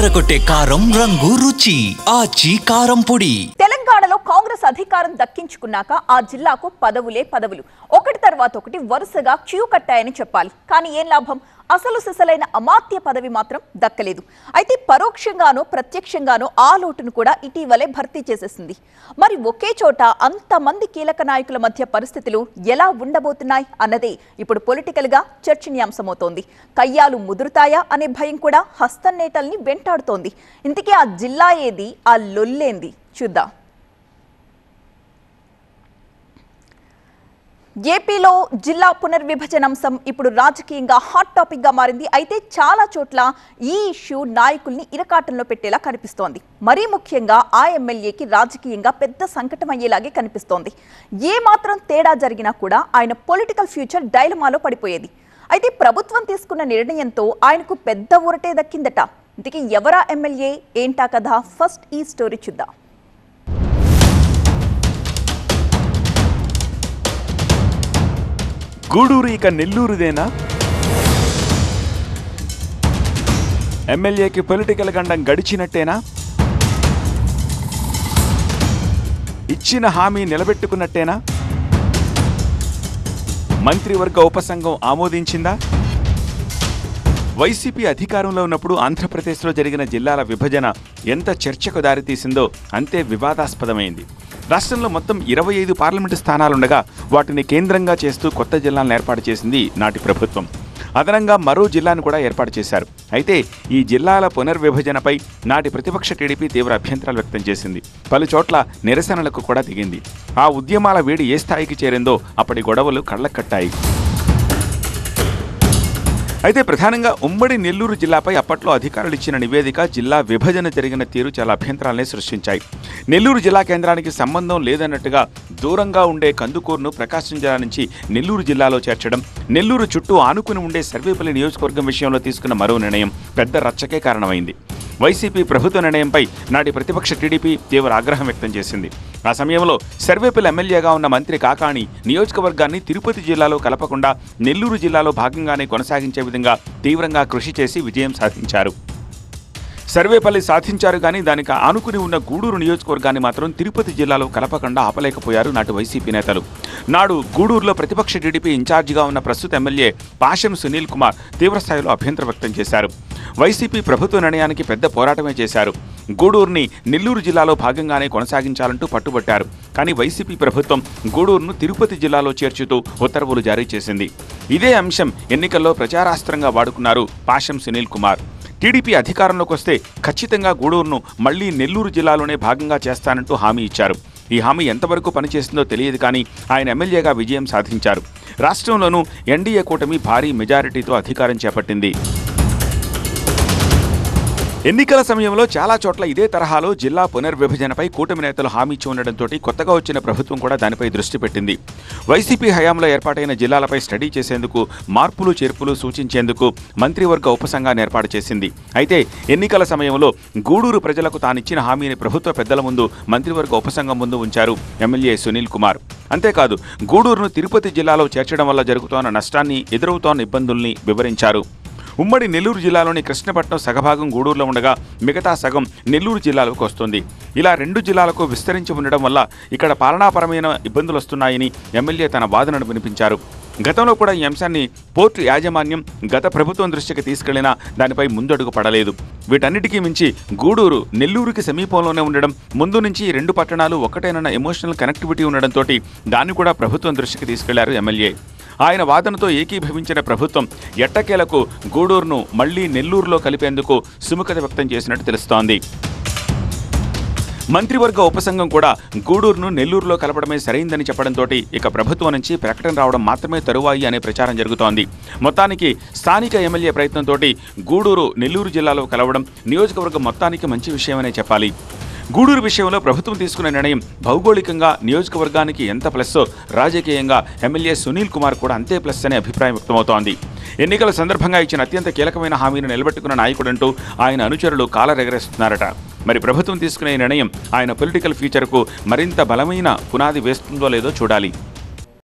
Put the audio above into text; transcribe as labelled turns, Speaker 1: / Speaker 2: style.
Speaker 1: అదరగొట్టే కారం రంగు రుచి ఆచి కారం పొడి.
Speaker 2: తెలంగాణలో కాంగ్రెస్ అధికారం దక్కించుకున్నాక ఆ జిల్లాకు పదవులు ఒకటి తర్వాత ఒకటి వరుసగా క్యూ కట్టాయని చెప్పాలి. కానీ ఏం లాభం? అసలు సిసలైన అమాత్య పదవి మాత్రం దక్కలేదు. అయితే పరోక్షంగానో ప్రత్యక్షంగానో ఆ లోటును కూడా ఇటీవలే భర్తీ చేసేసింది. మరి ఒకే చోట అంతమంది కీలక నాయకుల మధ్య పరిస్థితులు ఎలా ఉండబోతున్నాయి అన్నదే ఇప్పుడు పొలిటికల్ గా చర్చనీయాంశమవుతోంది. కయ్యాలు ముదురుతాయా అనే భయం కూడా హస్తనేతల్ని వెంటాడుతోంది. ఇంతకీ ఆ జిల్లా ఏది, ఆ లొల్లేంది చూద్దాం. ఏపీలో జిల్లా పునర్విభజన అంశం ఇప్పుడు రాజకీయంగా హాట్ టాపిక్ గా మారింది. అయితే చాలా చోట్ల ఈ ఇష్యూ నాయకుల్ని ఇరకాటంలో పెట్టేలా కనిపిస్తోంది. మరీ ముఖ్యంగా ఆ ఎమ్మెల్యేకి రాజకీయంగా పెద్ద సంకటం అయ్యేలాగే కనిపిస్తోంది. ఏ మాత్రం తేడా జరిగినా కూడా ఆయన పొలిటికల్ ఫ్యూచర్ డైలమాలో పడిపోయేది. అయితే ప్రభుత్వం తీసుకున్న నిర్ణయంతో ఆయనకు పెద్ద ఊరటే దక్కిందట. ఇంతకీ ఎవరా ఎమ్మెల్యే, ఏంటా కథ? ఫస్ట్ ఈ స్టోరీ చూద్దాం.
Speaker 3: గూడూరు ఇక నెల్లూరుదేనా? ఎమ్మెల్యేకి పొలిటికల్ గండం గడిచినట్టేనా? ఇచ్చిన హామీ నిలబెట్టుకున్నట్టేనా? మంత్రివర్గ ఉపసంఘం ఆమోదించిందా? వైసీపీ అధికారంలో ఉన్నప్పుడు ఆంధ్రప్రదేశ్లో జరిగిన జిల్లాల విభజన ఎంత చర్చకు దారితీసిందో అంతే వివాదాస్పదమైంది. రాష్ట్రంలో మొత్తం 25 పార్లమెంటు స్థానాలుండగా వాటిని కేంద్రంగా చేస్తూ కొత్త జిల్లాలను ఏర్పాటు చేసింది నాటి ప్రభుత్వం. అదనంగా మరో జిల్లాను కూడా ఏర్పాటు చేశారు. అయితే ఈ జిల్లాల పునర్విభజనపై నాటి ప్రతిపక్ష టీడీపీ తీవ్ర అభ్యంతరాలు వ్యక్తం చేసింది. పలు చోట్ల నిరసనలకు కూడా దిగింది. ఆ ఉద్యమాల వేడి ఏ స్థాయికి చేరిందో అప్పటి గొడవలు కళ్లకట్టాయి. అయితే ప్రధానంగా ఉమ్మడి నెల్లూరు జిల్లాపై అప్పట్లో అధికారులు ఇచ్చిన నివేదిక జిల్లా విభజన జరిగిన తీరు చాలా అభ్యంతరాలనే సృష్టించాయి. నెల్లూరు జిల్లా కేంద్రానికి సంబంధం లేదన్నట్టుగా దూరంగా ఉండే కందుకూరును ప్రకాశం జిల్లా నుంచి నెల్లూరు జిల్లాలో చేర్చడం, నెల్లూరు చుట్టూ ఆనుకుని ఉండే సర్వేపల్లి నియోజకవర్గం విషయంలో తీసుకున్న మరో నిర్ణయం పెద్ద రచ్చకే కారణమైంది. వైసీపీ ప్రభుత్వ నిర్ణయంపై నాటి ప్రతిపక్ష టీడీపీ తీవ్ర ఆగ్రహం వ్యక్తం చేసింది. ఆ సమయంలో సర్వేపల్లి ఎమ్మెల్యేగా ఉన్న మంత్రి కాకాణి నియోజకవర్గాన్ని తిరుపతి జిల్లాలో కలపకుండా నెల్లూరు జిల్లాలో భాగంగానే కొనసాగించే విధంగా తీవ్రంగా కృషి చేసి విజయం సాధించారు. సర్వేపల్లి సాధించారు కానీ దానికి ఆనుకుని ఉన్న గూడూరు నియోజకవర్గాన్ని మాత్రం తిరుపతి జిల్లాలో కలపకుండా ఆపలేకపోయారు నాటి వైసీపీ నేతలు. నాడు గూడూరులో ప్రతిపక్ష టీడీపీ ఇన్ఛార్జిగా ఉన్న ప్రస్తుత ఎమ్మెల్యే పాశం సునీల్ కుమార్ తీవ్రస్థాయిలో అభ్యంతరం వ్యక్తం చేశారు. వైసీపీ ప్రభుత్వ నిర్ణయానికి పెద్ద పోరాటమే చేశారు. గూడూరుని నెల్లూరు జిల్లాలో భాగంగానే కొనసాగించాలంటూ పట్టుబట్టారు. కానీ వైసీపీ ప్రభుత్వం గూడూరును తిరుపతి జిల్లాలో చేర్చుతూ ఉత్తర్వులు జారీ చేసింది. ఇదే అంశం ఎన్నికల్లో ప్రచారాస్త్రంగా వాడుకున్నారు పాశం సునీల్ కుమార్. టీడీపీ అధికారంలోకి వస్తే ఖచ్చితంగా గూడూరును మళ్లీ నెల్లూరు జిల్లాలోనే భాగంగా చేస్తానంటూ హామీ ఇచ్చారు. ఈ హామీ ఎంతవరకు పనిచేస్తుందో తెలియదు కానీ ఆయన ఎమ్మెల్యేగా విజయం సాధించారు. రాష్ట్రంలోనూ ఎన్డీఏ కూటమి భారీ మెజారిటీతో అధికారం చేపట్టింది. ఎన్నికల సమయంలో చాలా చోట్ల ఇదే తరహాలో జిల్లా పునర్విభజనపై కూటమి నేతలు హామీ ఇచ్చి ఉండడంతో కొత్తగా వచ్చిన ప్రభుత్వం కూడా దానిపై దృష్టి పెట్టింది. వైసీపీ హయాంలో ఏర్పాటైన జిల్లాలపై స్టడీ చేసేందుకు, మార్పులు చేర్పులు సూచించేందుకు మంత్రివర్గ ఉపసంఘాన్ని ఏర్పాటు చేసింది. అయితే ఎన్నికల సమయంలో గూడూరు ప్రజలకు తానిచ్చిన హామీని ప్రభుత్వ పెద్దల ముందు, మంత్రివర్గ ఉపసంఘం ముందు ఉంచారు ఎమ్మెల్యే సునీల్ కుమార్. అంతేకాదు గూడూరును తిరుపతి జిల్లాలో చేర్చడం వల్ల జరుగుతోన్న నష్టాన్ని, ఎదురవుతోన్న ఇబ్బందుల్ని వివరించారు. ఉమ్మడి నెల్లూరు జిల్లాలోని కృష్ణపట్నం సగభాగం గూడూరులో ఉండగా మిగతా సగం నెల్లూరు జిల్లాలోకి వస్తుంది. ఇలా 2 జిల్లాలకు విస్తరించి ఉండడం వల్ల ఇక్కడ పాలనాపరమైన ఇబ్బందులు వస్తున్నాయని ఎమ్మెల్యే తన వాదనను వినిపించారు. గతంలో కూడా ఈ అంశాన్ని పోర్టు యాజమాన్యం గత ప్రభుత్వం దృష్టికి తీసుకెళ్లినా దానిపై ముందడుగు పడలేదు. వీటన్నిటికీ మించి గూడూరు నెల్లూరుకి సమీపంలోనే ఉండడం, ముందు నుంచి 2 పట్టణాలు ఒకటేనన్న ఎమోషనల్ కనెక్టివిటీ ఉండడంతో దాన్ని కూడా ప్రభుత్వం దృష్టికి తీసుకెళ్లారు ఎమ్మెల్యే. ఆయన వాదనతో ఏకీభవించిన ప్రభుత్వం ఎట్టకేలకు గూడూరును మళ్లీ నెల్లూరులో కలిపేందుకు సుముఖత వ్యక్తం చేసినట్టు తెలుస్తోంది. మంత్రివర్గ ఉపసంఘం కూడా గూడూరును నెల్లూరులో కలపడమే సరైందని చెప్పడంతో ఇక ప్రభుత్వం నుంచి ప్రకటన రావడం మాత్రమే తరువాయి అనే ప్రచారం జరుగుతోంది. మొత్తానికి స్థానిక ఎమ్మెల్యే ప్రయత్నంతో గూడూరు నెల్లూరు జిల్లాలో కలవడం నియోజకవర్గం మొత్తానికి మంచి విషయమనే చెప్పాలి. గూడూరు విషయంలో ప్రభుత్వం తీసుకున్న నిర్ణయం భౌగోళికంగా నియోజకవర్గానికి ఎంత ప్లస్సో రాజకీయంగా ఎమ్మెల్యే సునీల్ కుమార్ కూడా అంతే ప్లస్ అనే అభిప్రాయం వ్యక్తమవుతోంది. ఎన్నికల సందర్భంగా ఇచ్చిన అత్యంత కీలకమైన హామీని నిలబెట్టుకున్న నాయకుడంటూ ఆయన అనుచరులు కాలరెగరేస్తున్నారట. మరి ప్రభుత్వం తీసుకునే నిర్ణయం ఆయన పొలిటికల్ ఫ్యూచర్కు మరింత బలమైన పునాది వేస్తుందో లేదో చూడాలి.